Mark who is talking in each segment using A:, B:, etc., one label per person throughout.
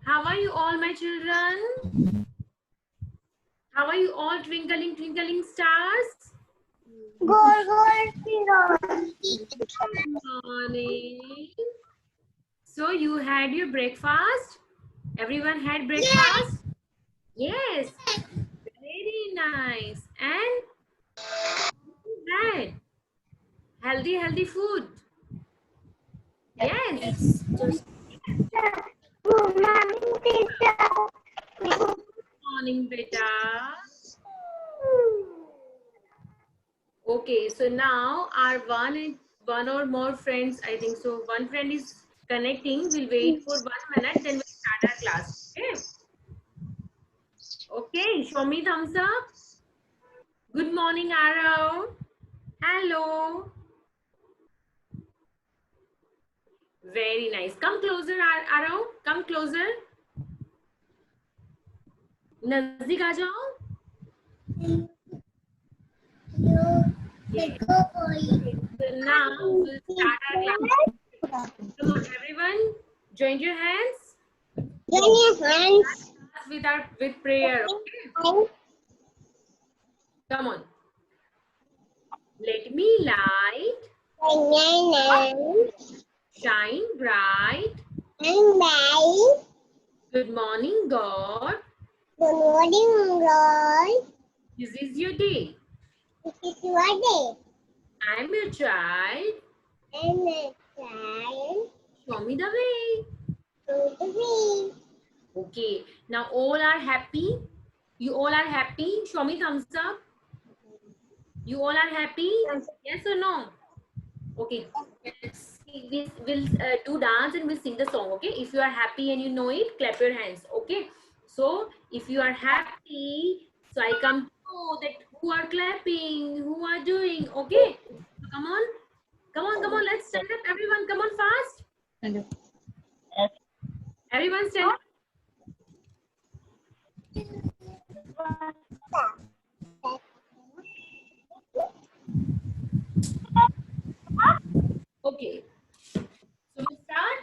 A: How are you all, my children? How are you all, twinkling, twinkling stars? Good morning. So you had your breakfast? Everyone had breakfast? Yes. Very nice. And had healthy food. Yes. Good morning, beta. Okay, so now our one or more friends, I think so. One friend is connecting. We'll wait for 1 minute, then we'll start our class. Okay. Okay, show me thumbs up. Good morning, Arrow. Hello. Very nice. Come closer, Arrow. Come closer. नजदीक आ जाओ. Yes. So now we'll start our class. Come on, everyone. Join your hands. With prayer. Okay. Come on. Let me light shine bright. Good morning, God. This is your day. I'm your child. Show me the way. Okay. Now all are happy. You all are happy. Show me thumbs up. You all are happy? Yes or no? Okay. We'll do dance and we'll sing the song. Okay. If you are happy and you know it, clap your hands. Okay. So if you are happy, so I come to know that who are clapping, who are doing. Okay. So come on. Come on. Come on. Let's stand up. Everyone, come on fast. Everyone stand up. Okay. So we'll start.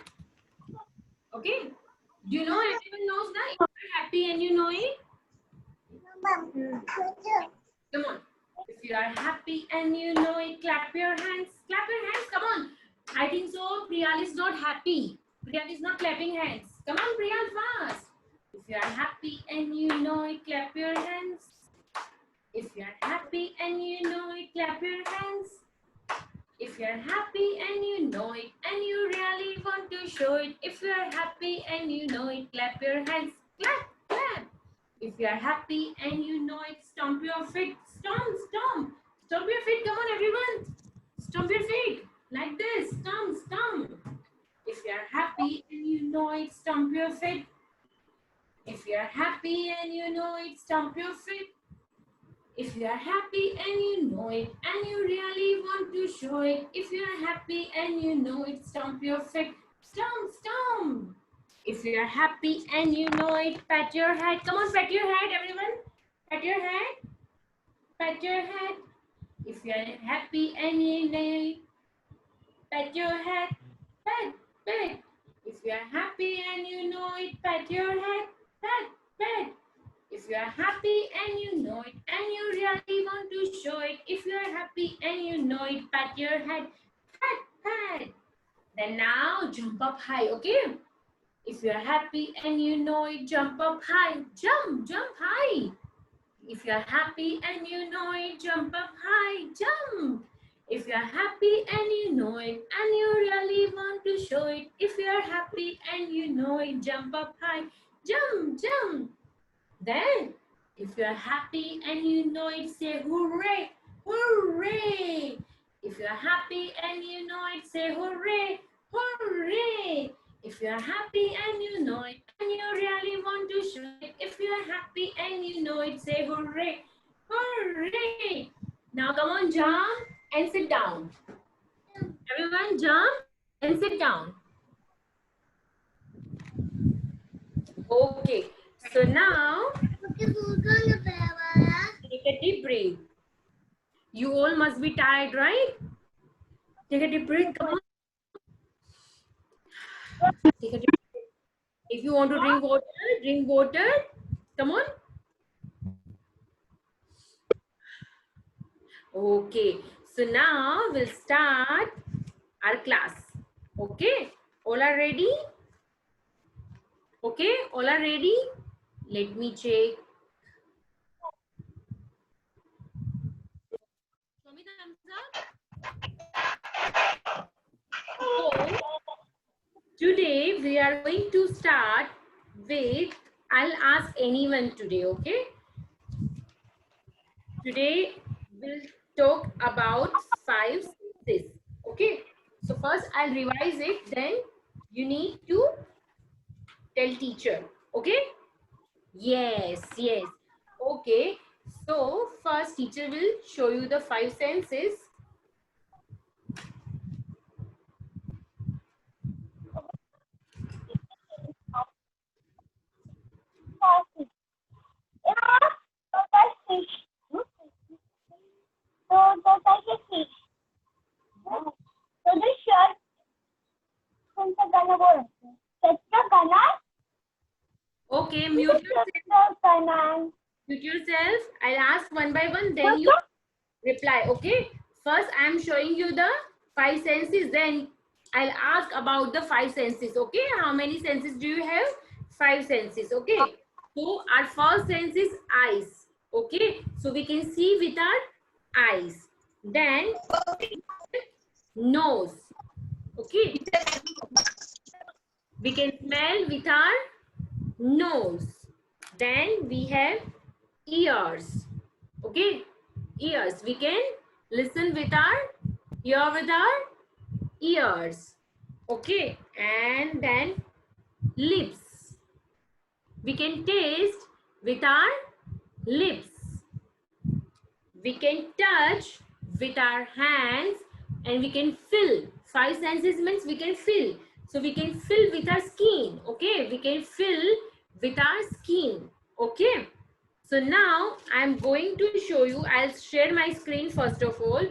A: Okay. Do you know everyone knows that? If you're happy and you know it. Come on. If you are happy and you know it, clap your hands. Clap your hands. Come on. I think so. Priyal is not happy. Priyal is not clapping hands. Come on, Priyal, fast. If you are happy and you know it, clap your hands. If you are happy and you know it, clap your hands. If you are happy and you know it, and you really want to show it. If you are happy and you know it, clap your hands. Clap, clap. If you are happy and you know it, stomp your feet. Stomp, stomp. Stomp your feet. Come on, everyone. Stomp your feet. Like this. Stomp, stomp. If you are happy and you know it, stomp your feet. If you are happy and you know it, stomp your feet. If you are happy and you know it, and you really want to show it. If you are happy and you know it, stomp your feet. Stomp, stomp. If you are happy and you know it, pat your head. Come on, pat your head, everyone. Pat your head. Pat your head. If you are happy and you know it, pat your head. Pat, pat. If you are happy and you know it, pat your head. Pat, pat. If you are happy and you know it, and you really want to show it. If you are happy and you know it, pat your head. Pat, pat. Then now jump up high, okay? If you are happy and you know it, jump up high. Jump, jump high. If you are happy and you know it, jump up high. Jump. If you are happy and you know it, and you really want to show it. If you are happy and you know it, jump up high. Jump, jump. Then, if you are happy and you know it, say hooray, hooray. If you are happy and you know it, say hooray, hooray. If you are happy and you know it, and you really want to show it. If you are happy and you know it, say hooray, hooray. Now come on, jump and sit down. Everyone jump and sit down. Okay, so now take a deep breath. You all must be tired, right? Take a deep breath. Come on. Take a deep breath. If you want to drink water, drink water. Come on. Okay. So now we'll start our class. Okay. All are ready? Okay. All are ready? Let me check. Show me the thumbs up. So today we are going to start with, I'll ask anyone today, okay? Today we'll talk about 5 senses, okay? So first I'll revise it, then you need to tell teacher, okay? Yes, yes. Okay. So first teacher will show you the 5 senses. Okay, mute yourself. Mute yourself. I'll ask one by one, then you reply. Okay. First, I'm showing you the 5 senses. Then I'll ask about the 5 senses. Okay. How many senses do you have? 5 senses. Okay. So our first sense is eyes. Okay. So we can see with our eyes. Then nose. Okay. We can smell with our nose. Then we have ears. Okay. Ears. We can listen with our hear with our ears. Okay. And then lips. We can taste with our lips. We can touch with our hands, and we can feel. 5 senses means we can feel. So we can feel with our skin. Okay. We can feel with our skin. Okay. So now I'm going to show you. I'll share my screen first of all.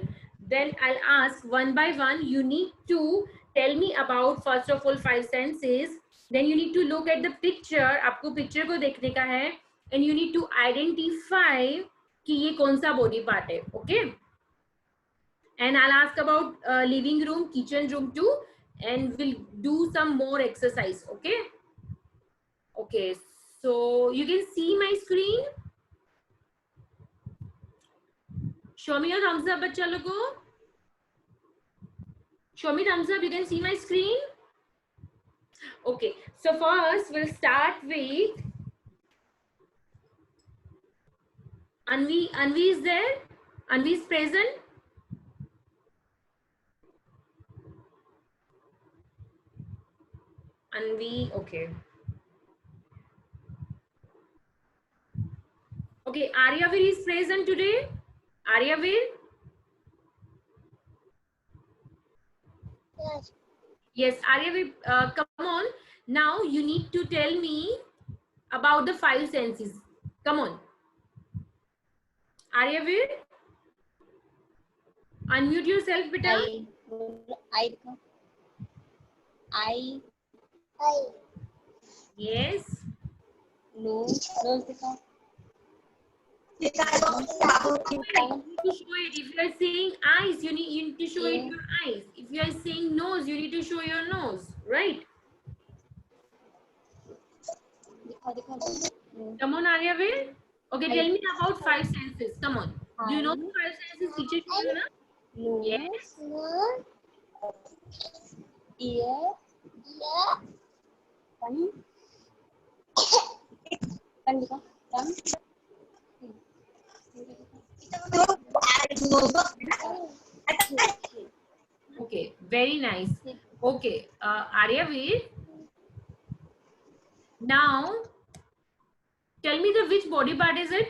A: Then I'll ask one by one. You need to tell me about first of all 5 senses. Then you need to look at the picture. आपको picture को देखने का है. And you need to identify कि ये कौन सा body part है. Okay. And I'll ask about living room, kitchen room too. And we'll do some more exercise. Okay. Okay. So you can see my screen. Show me your thumbs up, bachcha logo. Show me thumbs up. You can see my screen. Okay. So first, we'll start with Anvi. Anvi is there? Anvi is present. Anvi. Okay. Okay. Aryavir is present today. Aryavir.
B: Yes.
A: Yes. Aryavir. Come on. Now you need to tell me about the 5 senses. Come on. Aryavir. Unmute yourself, beta.
B: I.
A: Yes.
B: No.
A: You need to show it. If you are saying eyes, you need to show it your eyes. If you are saying nose, you need to show your nose, right? Come on, Aryavir. Okay, tell me about 5 senses. Come on. Do you know the 5 senses? Teacher show you na?
B: Nose.
A: Yes.
B: Ear. Tongue. Tongue.
A: Okay, very nice. Okay, Aryavir. Now, tell me which body part is it?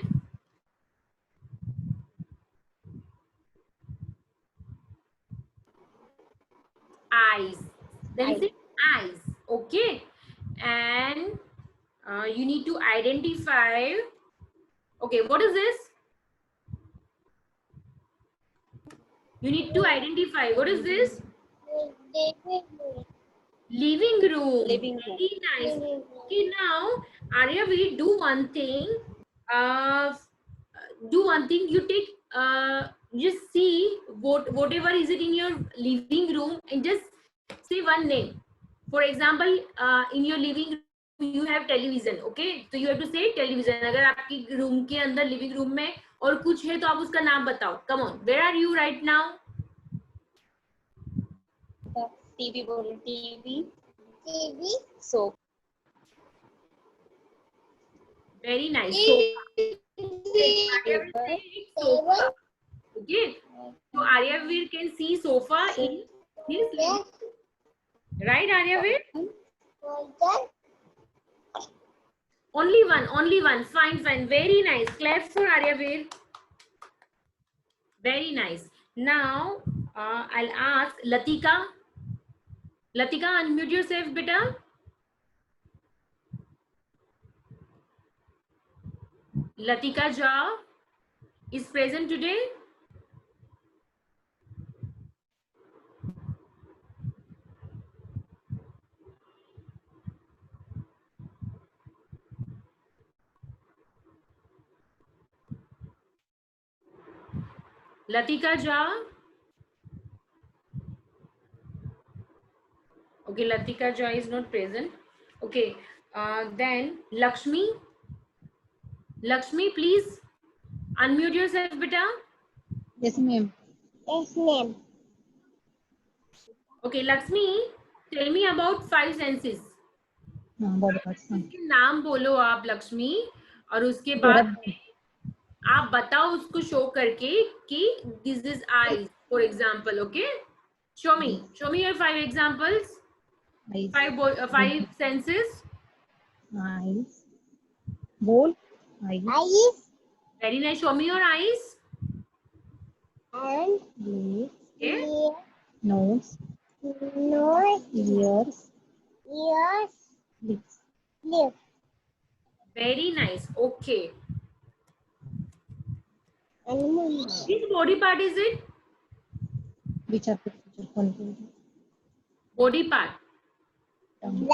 A: Eyes. Then say eyes. Okay. And you need to identify. Okay, what is this? You need to identify. What is this? Living room.
B: Living room.
A: Very nice. Okay, now Arya, we do one thing. Uh, do one thing. You take just see whatever is it in your living room and just say one name. For example, in your living room you have television. Okay, so you have to say television. अगर आपकी room के अंदर living room में और कुछ है तो आप उसका नाम बताओ. Come on, where are you right now?
B: TV बोलो. TV. TV. Sofa.
A: Very nice. Sofa. Okay. So Aryavir can see sofa in his living. Right, Aryavir? Only one. Fine. Very nice. Clap for Aryavir. Very nice. Now, I'll ask Latika. Latika, unmute yourself, beta. Latika Jha is present today. Latika Jha. Okay, Latika Jha is not present. Okay, then Lakshmi. Lakshmi, please unmute yourself, beta.
B: Yes, ma'am. Yes, ma'am.
A: Okay, Lakshmi, tell me about 5 senses. नाम बोलो आप लक्ष्मी और उसके बाद आप बताओ उसको show करके कि this is eyes for example. Okay, show me your 5 examples. 5 senses.
B: Eyes. Bowl. Eyes.
A: Very nice. Show me your eyes.
B: And lips.
A: Okay.
B: Nose. Ears. Lips.
A: Very nice. Okay. Which body part is it?
B: Which are the
A: Body part.
B: Tum.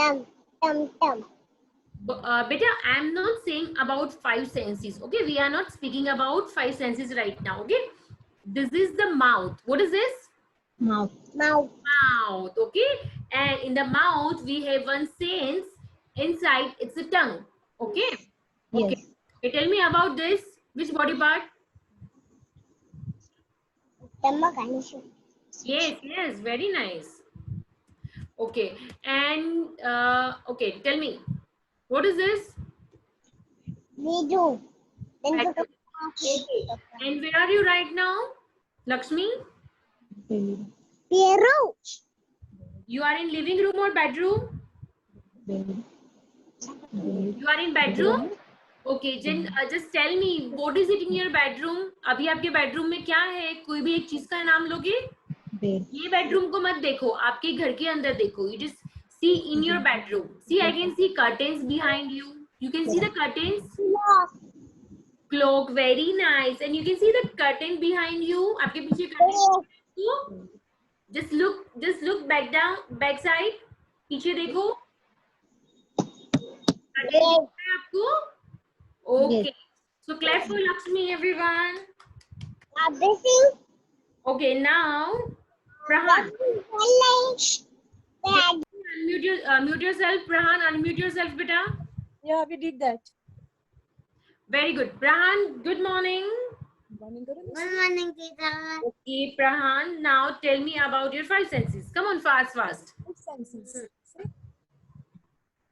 A: Beta, I am not saying about 5 senses. Okay, we are not speaking about 5 senses right now. Okay, this is the mouth. What is this?
B: Mouth.
A: Mouth. Okay, and in the mouth we have one sense inside. It's the tongue. Okay.
B: Yes.
A: Okay. Okay, tell me about this. Which body part? Yes. Very nice. Okay, and okay, tell me, what is this?
B: Bedroom.
A: Bedroom. Okay. And where are you right now, Lakshmi?
B: Bedroom.
A: You are in living room or bedroom? You are in bedroom? Okay, just tell me, what is it in your bedroom? अभी आपके bedroom में क्या है? कोई भी एक चीज का नाम लोगे? ये bedroom को मत देखो, आपके घर के अंदर देखो. You just see in your bedroom. See, I can see curtains behind you. You can see the curtains. Clock, very nice. And you can see the curtain behind you. आपके पीछे curtain. Just look back down, back side. पीछे देखो. Curtain दिख रहा है आपको? Okay. So clap for Lakshmi, everyone. Okay, now Prahan. Mute yourself, Prahan. Unmute yourself, beta.
C: Yeah, we did that.
A: Very good. Prahan, good morning.
C: Good morning,
B: teacher.
A: Okay, Prahan, now tell me about your 5 senses. Come on, fast.
C: What senses?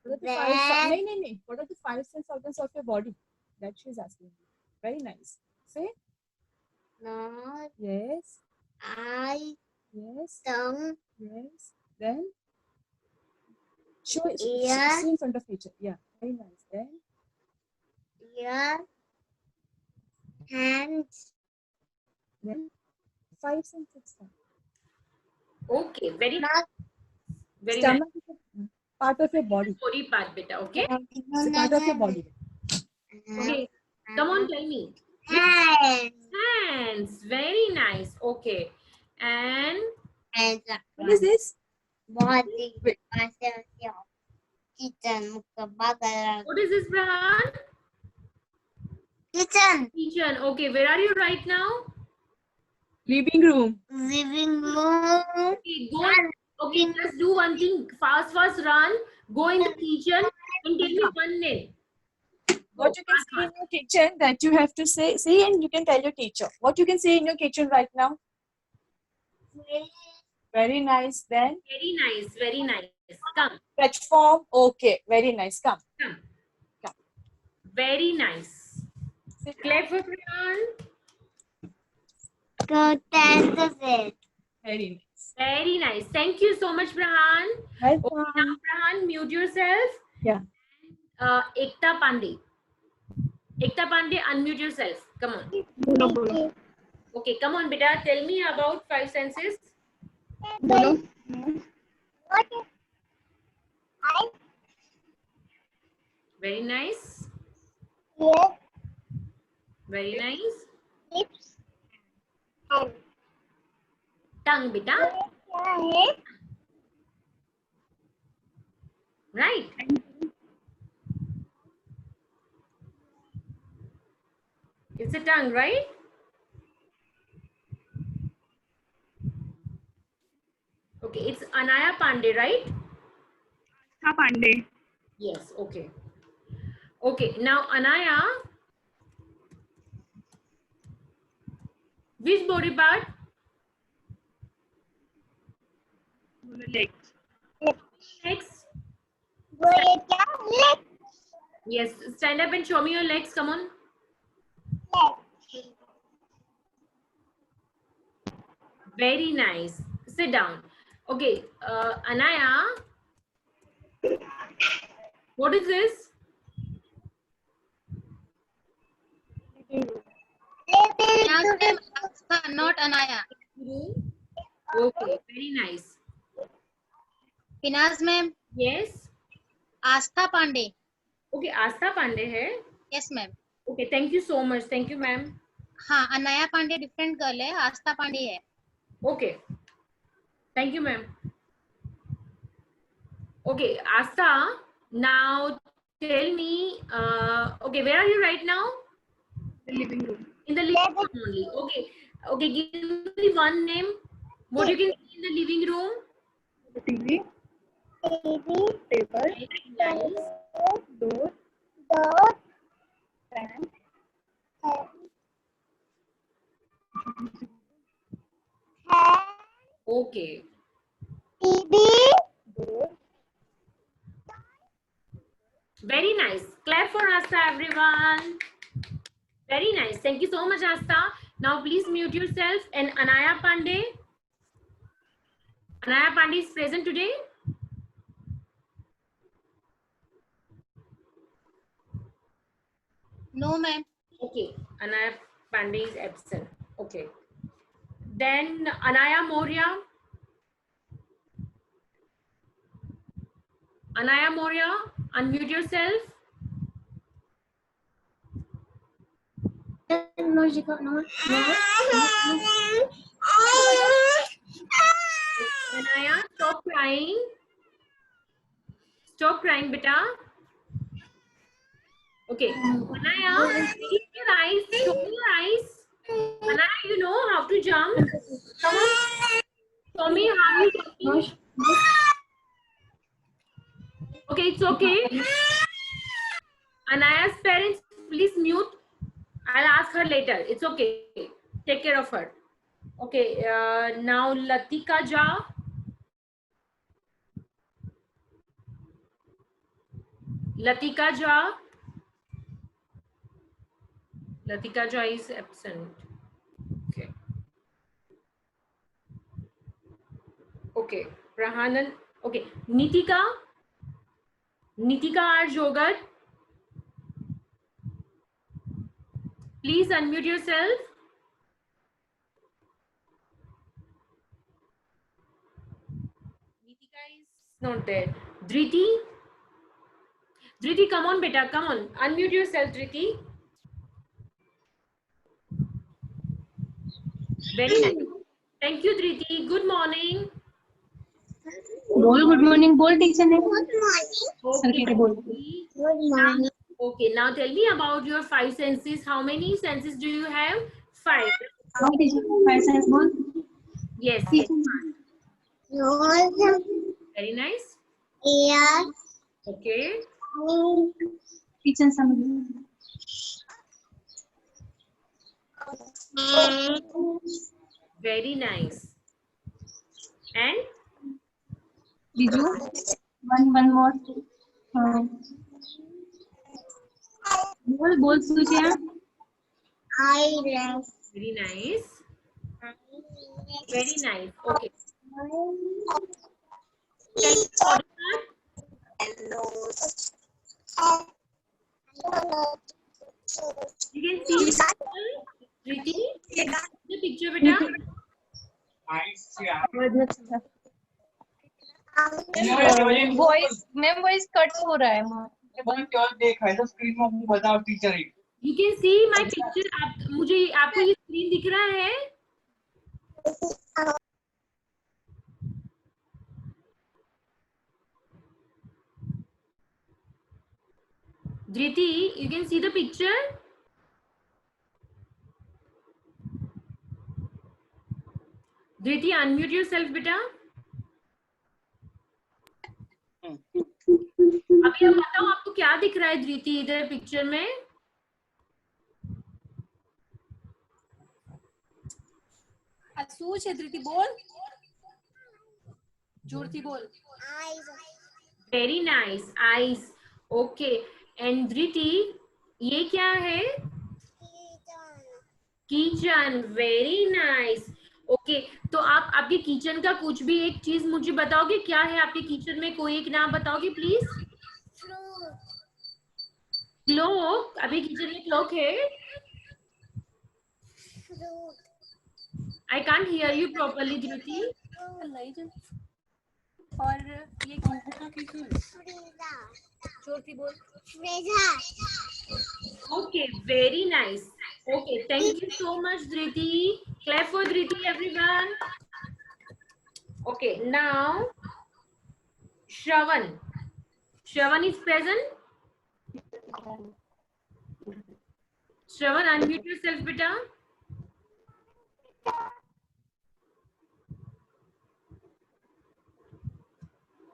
C: What are the 5 sense organs of your body? That she is asking. Very nice. Say.
B: Nose.
C: Yes.
B: Eye.
C: Yes.
B: Tongue.
C: Yes. Then. Show it.
B: Ear.
C: See in front of teacher. Yeah. Very nice. Then.
B: Ear. Hands.
C: Then. 5 senses.
A: Okay, very nice. Very
C: Stomach is a part of your body.
A: Body part, beta. Okay.
C: It's a part of your body.
A: Okay. Come on, tell me. Hands. Very nice. Okay. And
C: what is this?
B: Body. kitchen. Mukabba kara.
A: What is this, Brahan?
B: Kitchen.
A: Kitchen. Okay, where are you right now?
C: Living room.
B: Living room.
A: Okay, go. Okay, just do one thing. Fast, run. Go in the kitchen and tell me one name.
C: What you can say in your kitchen that you have to say and you can tell your teacher. What you can say in your kitchen right now? Very nice. Then
A: Very nice. Very nice. Come.
C: platform. Okay. Very nice. Come.
A: Come.
C: Come.
A: Very nice.
C: Sit.
A: Clap for Brahan.
B: Go test the fit.
C: Very nice.
A: Very nice. Thank you so much, Brahan. Okay, now, Brahan, mute yourself.
C: Yeah.
A: Ekta Pandey. Ekta Pandey, unmute yourself. Come on. Okay, come on, beta. Tell me about 5 senses.
B: What?
A: Very nice.
B: Yes.
A: Very nice.
B: Lips. And
A: Tongue, beta. Right. It's a tongue, right? Okay, it's Anaya Pandey, right?
D: Pandey.
A: Yes, okay. Okay, now Anaya, which body part?
D: Legs.
A: Legs.
B: Lips.
A: Yes, stand up and show me your legs. Come on. Very nice. Sit down. Okay, Anaya, what is this?
E: Not Anaya.
A: Okay, very nice.
E: Pinaz ma'am.
A: Yes.
E: Astha Pandey.
A: Okay, Astha Pandey hai.
E: Yes ma'am.
A: Okay, thank you so much. Thank you, ma'am.
E: हाँ Anaya Pandey different girl है आस्था पांडे है.
A: Okay. Thank you, ma'am. Okay, Astha, now tell me, okay, where are you right now?
D: The living room.
A: In the living room only. Okay. Okay, give me one name. What you can see in the living room?
D: The TV. Table.
A: Nice.
D: Door. Fan.
A: Okay.
D: Door.
A: Very nice. Clap for Asta, everyone. Very nice. Thank you so much, Asta. Now please mute yourself. And Anaya Pandey. Anaya Pandey is present today.
E: No ma'am.
A: Okay. Anaya Pandey is absent. Okay. Then Anaya Moria. Anaya Moria, unmute yourself.
B: No, she got no.
A: Anaya, stop crying. Stop crying, beta. Okay. Anaya, read your eyes. Show me your eyes. Anaya, you know how to jump. Come on. Show me how you jumping. Okay, it's okay. Anaya's parents, please mute. I'll ask her later. It's okay. Take care of her. Okay, now Latika Jha. Latika Jha. Latika Jha is absent. Okay. Okay. Prahanan. Okay. Nitika. Nitika R. Jogat. Please unmute yourself. Nitika is not there. Dhriti. Dhriti, come on, beta. Come on. Unmute yourself, Dhriti. Very nice. Thank you, Dhriti. Good morning.
E: बोल good morning बोल teacher ने
A: Okay.
E: बोल
B: Good morning.
A: Okay, now tell me about your five senses. How many senses do you have? Five.
E: Teacher बोल
A: Yes.
B: Nose,
A: Very nice.
B: ears,
A: Okay.
E: Teacher समझ
B: hands,
A: Very nice. And
E: Biju one more बोल बोल Surya
B: eyelash,
A: very nice. Very nice. Okay. Tell me body part. You can see Riti. The picture, beta.
C: Voice ma'am voice cut हो रहा है
F: screen में बताओ teacher
A: You can see my picture. मुझे आपको ये स्क्रीन दिख रहा है? Dhriti, you can see the picture? Dhriti, unmute yourself, beta. अभी आप बताओ आपको क्या दिख रहा है धृति इधर पिक्चर में?
C: શું છે ધૃતિ બોલ જોરથી બોલ
B: eyes,
A: Very nice. Eyes. Okay. And Dhriti, ये क्या है? किचन. Very nice. ओके तो आप आपके किचन का कुछ भी एक चीज मुझे बताओगे क्या है आपके किचन में कोई एक नाम बताओगे प्लीज क्लॉक अभी किचन में क्लॉक है I can't hear you properly Dhriti
C: और ये जोरથી બોલ
A: okay very nice okay thank you so much Dhriti clap for Dhriti everyone okay now Shravan is present Shravan unmute yourself beta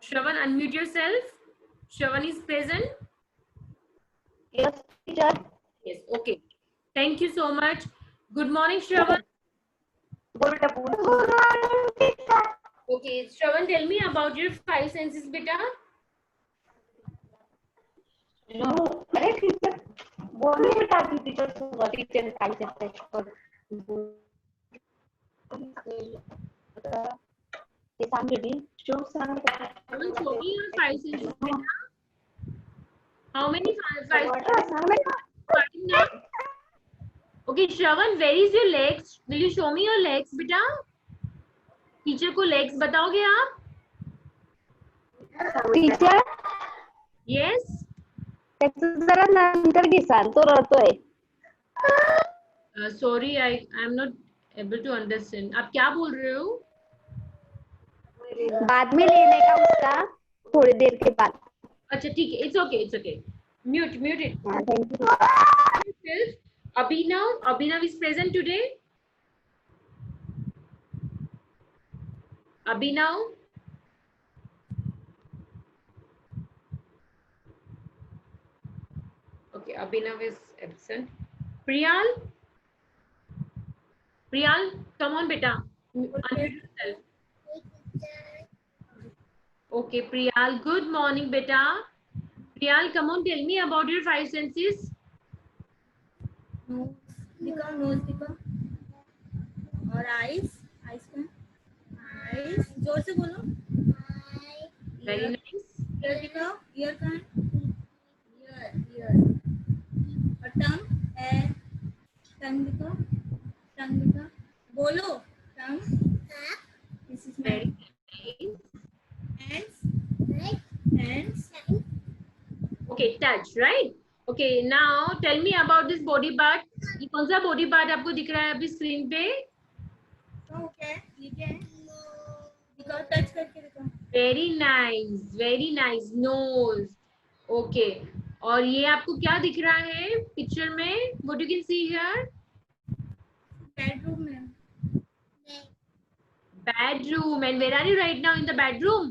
A: Shravan unmute yourself Shravan is present
B: yes, teacher.
A: yes okay thank you so much good morning Shravan
B: Good morning, teacher.
A: okay Shravan tell me about your five senses beta
B: No, अरे teacher बोलने बेटा teacher सुनो teacher काय करते ते सांग बेटी show सांग
A: Shravan, show me your five senses beta how many five
B: सांग बेटा
A: starting now okay Shravan where is your legs will you show me your legs beta teacher को legs बताओगे आप
B: टीचर
A: yes
B: त्याचं जरा नंतर घिसाल तो रडतोय
A: sorry I am not able to understand आप क्या बोल रहे हो
B: बाद में लेने का उसका थोड़ी देर के बाद
A: अच्छा ठीक है it's okay mute it
B: thank you
A: yourself Abhinav is present today Abhinav okay Abhinav is absent Priyal come on beta unmute yourself okay Priyal good morning beta Priyal come on tell me about your five senses
G: nose दिखा और eyes का eyes जोर से बोलो
A: very nice
G: ear दिखाओ ear का ear और tongue है टंग दिखाओ बोलो tongue this is my
A: very nice
G: hands
A: okay touch right okay now tell me about this body part ये कौन सा body part आपको दिख रहा है अभी स्क्रीन पे
G: क्या है ये क्या है दिखाओ टच करके दिखाओ
A: वेरी नाइस नोज. ओके. और ये आपको क्या दिख रहा है पिक्चर में? What you can see here?
G: Bedroom में.
A: Bedroom. And where are you right now? In the bedroom?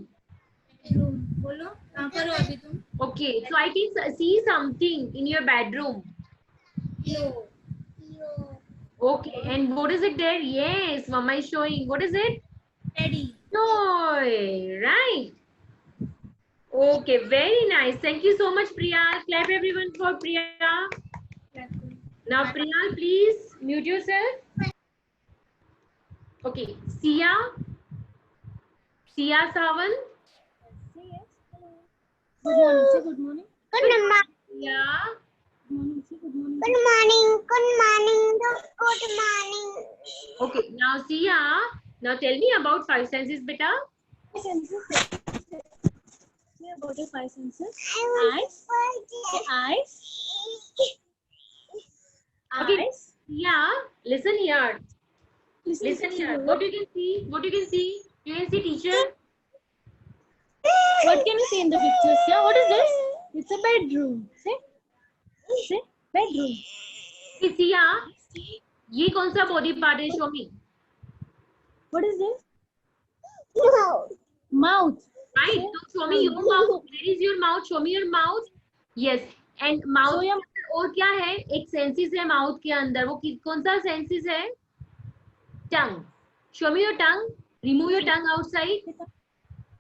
G: Bedroom. बोलो कहाँ पर हो अभी तुम?
A: Okay, so I can see something in your bedroom.
G: Yo.
A: Okay, and what is it there? Yes, Mama is showing. What is it?
G: Teddy.
A: Toy, right? Okay, very nice. Thank you so much, Priya. Clap everyone for Priya. Now, Priya, please mute yourself. Okay, Sia Sawan.
G: Good morning. Say good morning.
A: Yeah.
G: Good morning. Say good morning.
B: Good morning. Good morning. Good morning.
A: Okay, now Sia. Now tell me about five senses, beta.
G: Say about your five senses.
B: Eyes.
G: Eyes.
A: Okay.
G: Eyes.
A: Yeah. Listen here. Listen
G: to
A: here.
G: me.
A: What you can see? What you can see? You can see teacher.
G: What can you see in the pictures? Yeah. What is this? It's a bedroom. Say bedroom.
A: See, Sia. ये कौन सा body part है? Show me.
G: What is this?
B: No.
G: Mouth.
A: Right. So show me your mouth. Where is your mouth? Show me your mouth. Yes. And mouth
G: Show
A: के
G: your-
A: अंदर और क्या है? एक senses है mouth के अंदर. वो कौन सा senses है? Tongue. Show me your tongue. Remove your tongue outside.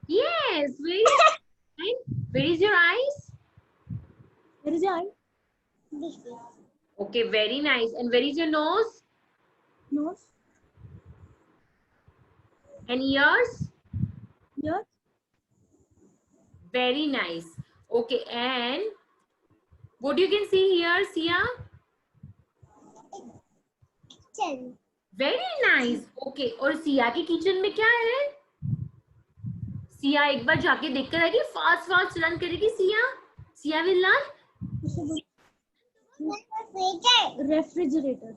A: Yes. Very nice. Where is your eyes?
G: Where is your eye?
A: Okay. Very nice. And where is your nose?
G: Nose.
A: And ears?
G: Ears.
A: Very nice. Okay. And what you can see here, Sia? Very nice. Okay. और सिया के kitchen में क्या है? सिया एक बार जाके देख कर आएगी. फास्ट रन करेगी Siya will run.
G: Refrigerator.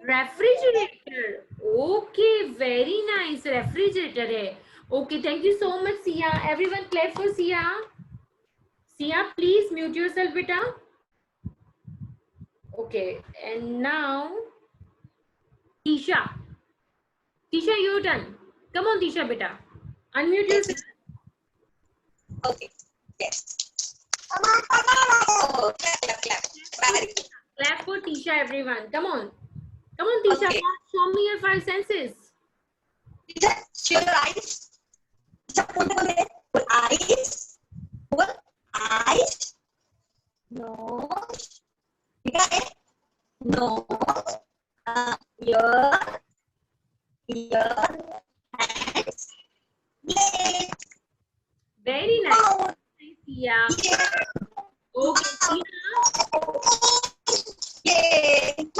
A: Refrigerator. Okay, very nice. Refrigerator है. Okay, thank you so much, Sia. Everyone clap for Sia. Sia, please mute yourself, beta. Okay, and now Tisha. Tisha, your turn. Come on, Tisha, beta. Unmute yourself.
C: Okay. Yes. Oh, clap. Very good.
A: Clap for Tisha, everyone. Come on, Tisha.
C: Okay.
A: Show me your five senses.
C: Teacher, your eyes. Teacher, put eyes. Put eyes. Nose. Okay. Nose. Ear. Hands. Leg.
A: Very nice. Sia. Okay, Sia.
C: Yay.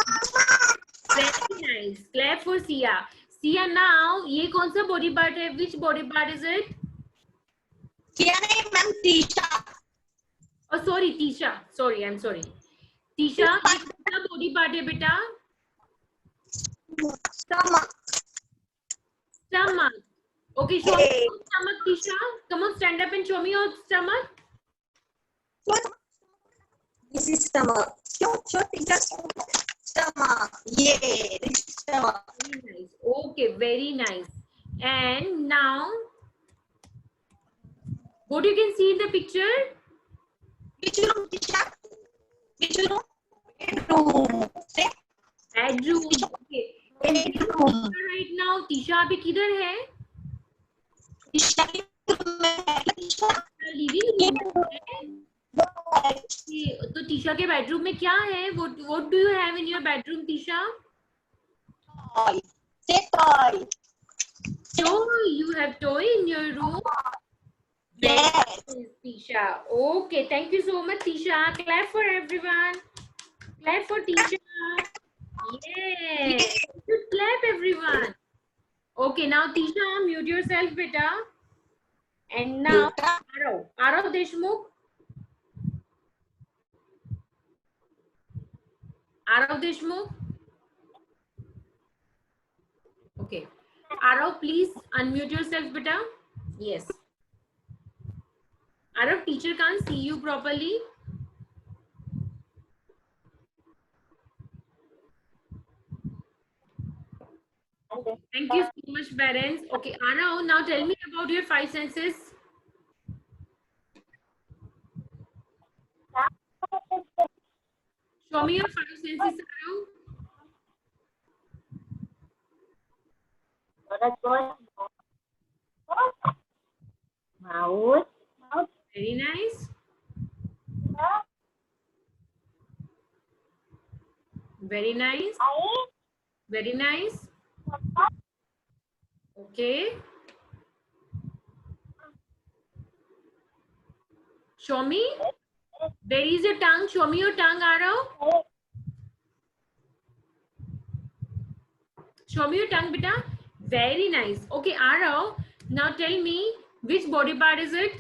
A: Very nice. Clap for Sia. Sia, now ये कौन सा body part है? Which body part is it?
C: Kia name ma'am Tisha.
A: Oh, sorry, Tisha. Sorry, I'm sorry. Tisha, ये कौन सा body part है बेटा?
C: Stomach.
A: Stomach. Okay, show me your stomach, Tisha. Come on, stand up and show me your stomach.
C: This is stomach. Show teacher. Stomach. Yeah, this is stomach.
A: Very nice. Okay, very nice. And now, what you can see in the picture?
C: Which room, teacher? Which room? Bedroom. Say
A: Bedroom. Okay.
C: bedroom.
A: Right now, Tisha अभी किधर है?
C: Tisha के room में है Tisha.
A: Living room है. तो टीशा के bedroom में क्या है? What do you have in your bedroom, Tisha?
C: Toy. Say toy.
A: Toy. You have toy in your room?
C: Yes.
A: Tisha. Okay. Thank you so much, Tisha. Clap for everyone. Clap for Tisha. Yes. Clap everyone. Okay. Now, Tisha, mute yourself, beta. And now, Arav Deshmukh. Arav Deshmukh. Okay. Arav, please unmute yourself, beta. Yes. Arav, teacher can't see you properly. Thank you so much, parents. Okay, Arav, now tell me about your five senses. Show me your five senses, Arav.
B: Mouse.
A: Very nice. Very nice. Very nice. Okay. Show me. Where is your tongue? Show me your tongue, Arav. Show me your tongue, beta. Very nice. Okay, Arav. Now tell me, which body part is it?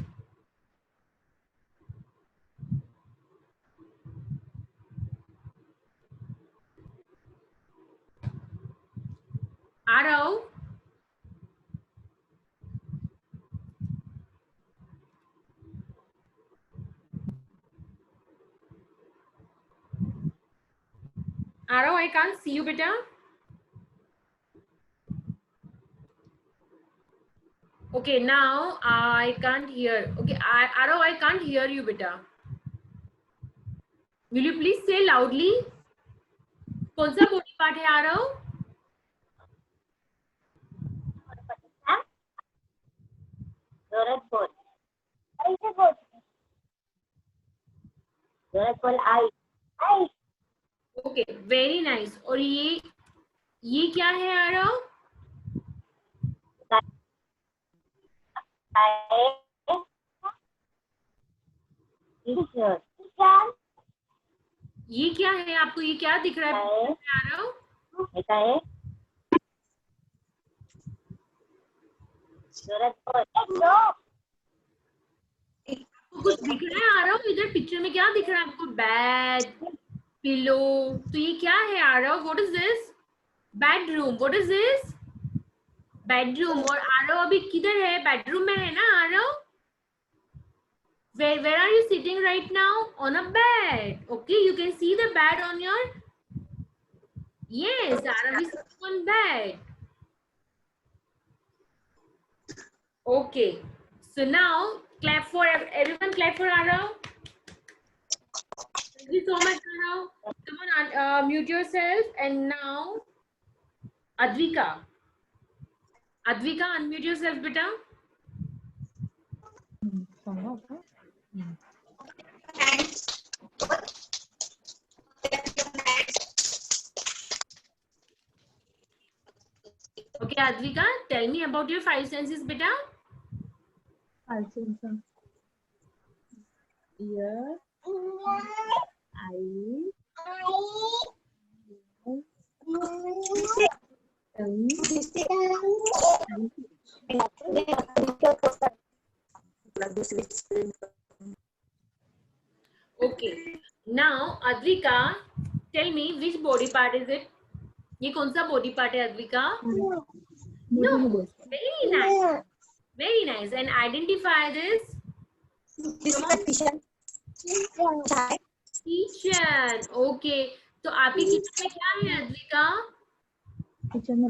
A: Arav. Arav, I can't see you, beta. Okay, now I can't hear. Okay, Arav, I can't hear you, beta. Will you please say loudly? कौन सा body part है Arav? Okay, very nice. और ये क्या है Arav? ये क्या है? आपको ये क्या दिख रहा है Arav? कुछ दिख रहा है Arav? इधर पिक्चर में क्या दिख रहा है आपको? Bed, pillow. तो ये क्या है Arav? What is this? Bedroom. What is this? Bedroom. और Arav अभी किधर है? Bedroom में है ना Arav? Where are you sitting right now? On a bed. Okay, you can see the bed on your. Yes, Arav is sitting on bed. Okay. So now clap for everyone. Clap for Arav. Thank you so much, Arav. Come on, mute yourself. And now, Advika. Advika, unmute yourself, beta. Okay, Advika, tell me about your five senses, beta.
G: Five senses. Ear, eye,
A: Okay. Now, Advika, tell me which body part is it? ये कौन सा body part है Advika? No. Very nice. Very nice. And identify this. Kitchen. Okay. तो आपके kitchen में क्या है Advika?
G: kitchen में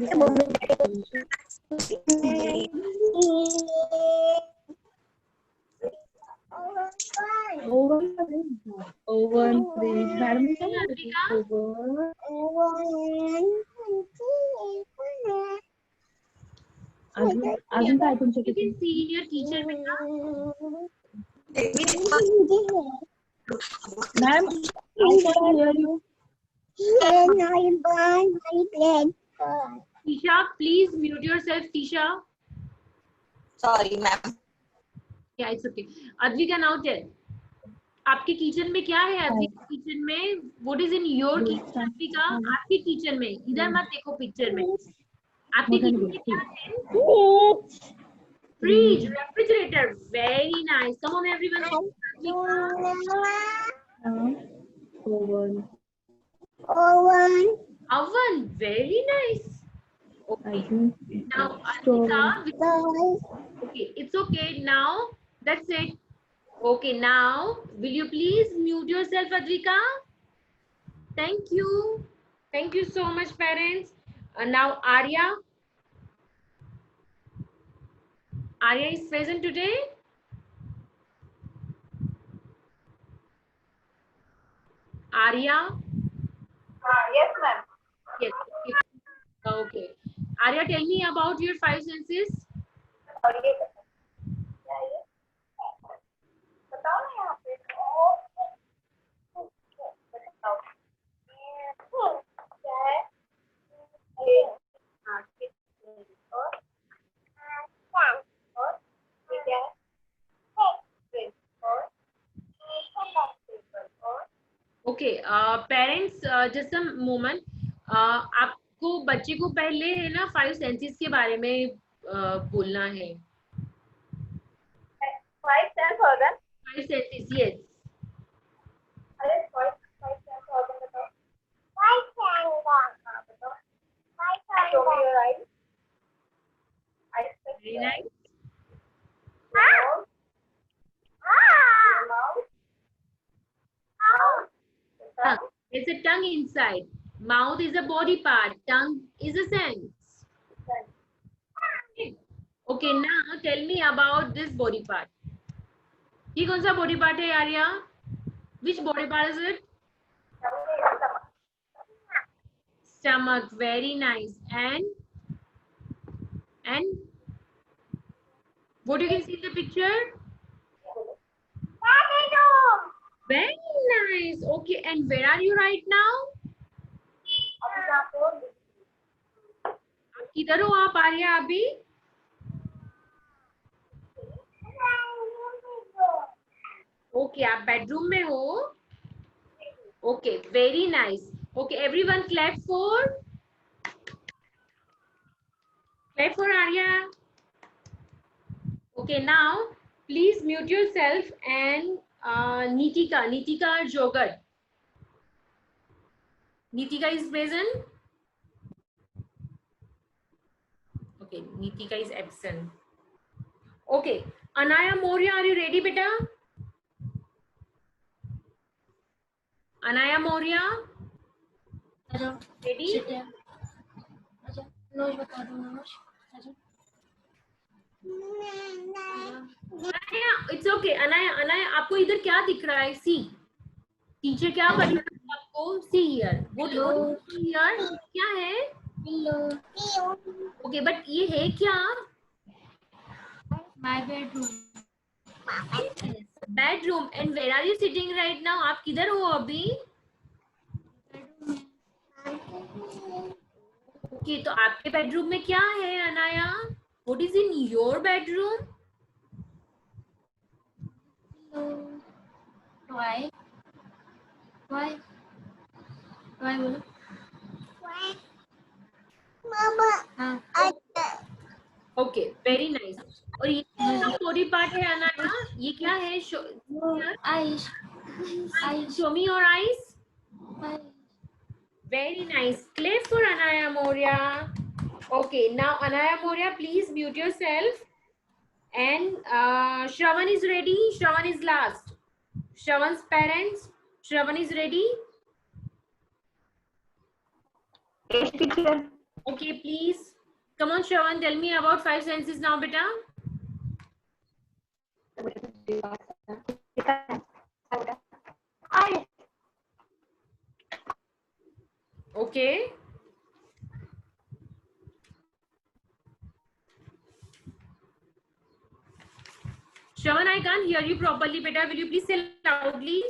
G: oven, fridge, madam अजून काय तुमच्या
A: You can see in your kitchen, beta.
G: Ma'am I can hear you.
A: Tisha, please mute yourself, Tisha.
C: Sorry, ma'am.
A: Yeah, it's okay. Advika, now tell. आपके kitchen में क्या है Advika? Kitchen में what is in your kitchen? Advika, आपके kitchen में इधर मत देखो पिक्चर में. आपके किचन में क्या है? Fridge, refrigerator. Very nice. Come on, everyone. Oven. Very nice. Okay. Now, Advika. Okay, it's okay. Now, that's it. Okay, now will you please mute yourself, Advika? Thank you. Thank you so much, parents. Now Arya. Arya is present today. Arya.
B: Yes, ma'am.
A: Yes. Okay. Arya, tell me about your 5 senses.
B: बताओ ना यहाँ पे क्या है ये और ये क्या है और
A: Okay. Parents, just a moment. आपको बच्चे को पहले है ना 5 सेंसेस के बारे में बोलना है.
B: 5 cents organ
A: 5 senses, yes.
B: अरे 5 cents organ बताओ 5 cents बताओ 5 cents show me your eyes
A: Very nice.
B: mouth
A: Tongue. It's a tongue inside. Mouth is a body part. Tongue is a sense. Okay, now tell me about this body part. ये कौन सा body part है Arya? Which body part is it? Stomach. Very nice. And what you can see in the picture? Very nice. Okay, and where are you right now? किधर हो आप आर्या अभी? Okay, आप bedroom में हो? Okay, very nice. Okay, everyone clap for Arya. Okay, now please mute yourself and Nitika or Jogat. Nitika is present. Okay, Nitika is absent. Okay, Anaya Moria, are you ready, beta? Anaya Moria, ready? Anaya, it's okay. Anaya, आपको इधर क्या दिख रहा है? See, teacher क्या कर रही है आपको? See here. What here? क्या है? Okay, but ये है क्या?
G: My bedroom.
A: Bedroom. And where are you sitting right now? आप किधर हो अभी? Okay, तो आपके bedroom में क्या है Anaya? What is in your bedroom?
G: Why? Why बोलो?
A: Okay, very nice. और ये body part है अनाया? ये क्या है?
G: Eyes.
A: Show me your eyes. Very nice. Clap for Anaya Moria. Okay, now Anaya Moria, please mute yourself. And Shravan is ready. Shravan is last. Shravan's parents. Shravan is ready.
B: Yes, teacher.
A: Okay, please. Come on, Shravan. Tell me about 5 senses now, beta. Okay. Shravan, I can't hear you properly, beta. Will you please say loudly?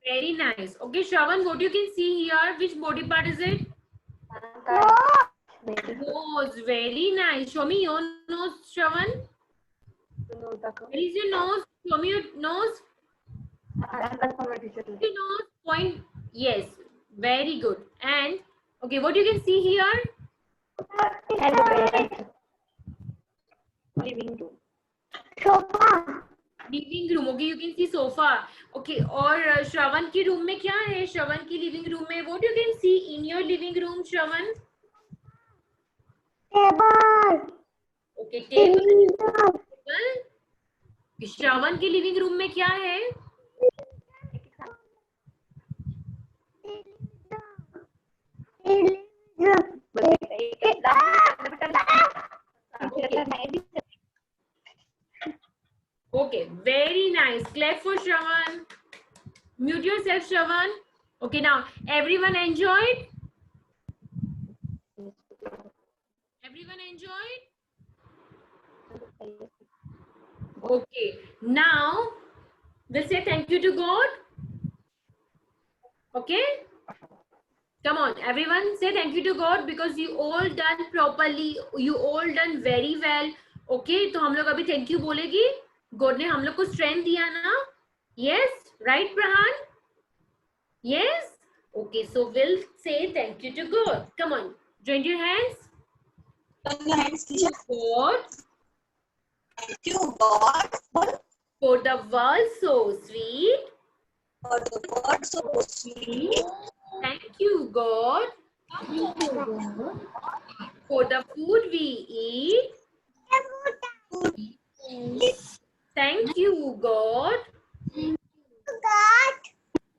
A: Very nice. Okay, Shravan, what you can see here? Which body part is it? Nose. Very nice. Show me your nose, Shravan. Where is your nose? Show me your nose. Your nose. Point. Yes. Very good. And okay, what you can see here?
B: Living room. Sofa.
A: Living room, okay, you can see sofa, okay. और श्रवण की room में क्या है? श्रवण की living room में what you can see in your living room Shravan?
B: Table.
A: Okay, table. Shravan की living room में क्या है? Okay, very nice. Clap for Shravan. Mute yourself, Shravan. Okay, now everyone enjoyed? Everyone enjoyed? Okay, now we'll say thank you to God. Okay? Come on, everyone say thank you to God because you all done properly. You all done very well. Okay, तो हम लोग अभी thank you बोलेगी. God ने हम लोग को strength दिया ना? Yes, right, Prahan? Yes? Okay, so we'll say thank you to God. Come on, join your hands. God.
C: Thank you, God,
A: For the world so sweet.
C: for the word so sweet.
A: Thank you, God. For the food we eat. Thank you, God.
B: God,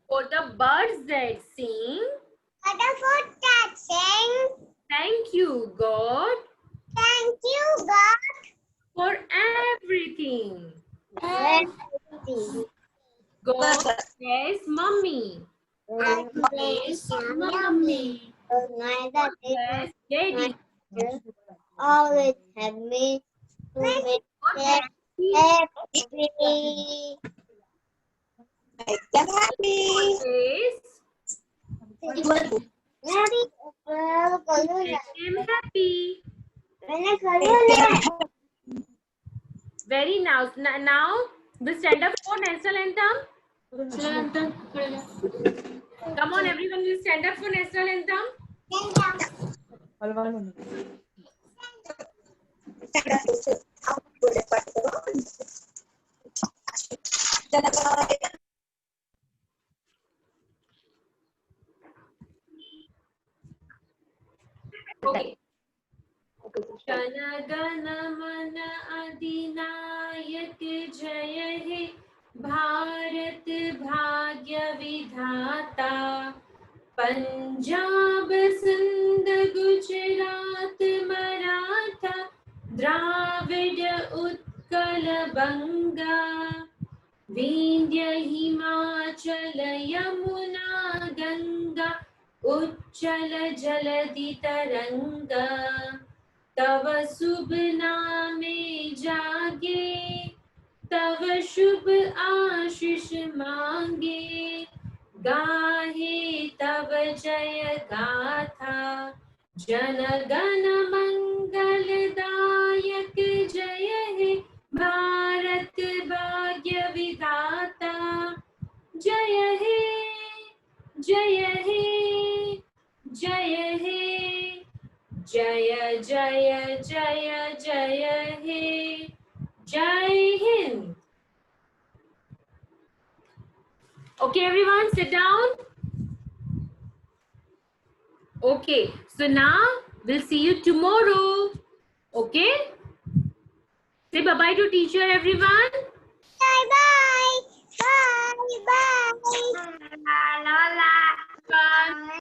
A: For the birds that sing.
B: what a food touching.
A: Thank you, God.
B: Thank you, God.
A: For everything.
B: Everything.
A: God bless mommy.
B: God bless mommy.
A: Bless daddy.
B: Always have me to make
A: God
B: happy.
C: Make them happy.
A: bless.
B: Happy.
A: Make them happy.
C: Make them happy.
A: Very nice. Now we stand up for national anthem. Come on, everyone, will stand up for national anthem. Okay. Jana Gana मन अधिनायक जय हे भारत भाग्य विधाता पंजाब सिंध गुजरात मराठा द्राविड उत्कल बंगा विंध्य हिमाचल यमुना गंगा उच्चल जलधि तरंगा तव शुभ नामे जागे तव शुभ आशीष मांगे गाहे तव जय गाथा जन गण मंगल दायक जय हे भारत भाग्य विधाता जय हे जय हे जय हे जय जय जय जय हे जय Hind. Okay, everyone, sit down. Okay, so now we'll see you tomorrow. Okay, say bye bye to teacher, everyone.
B: Bye bye. Bye bye.
A: Bye.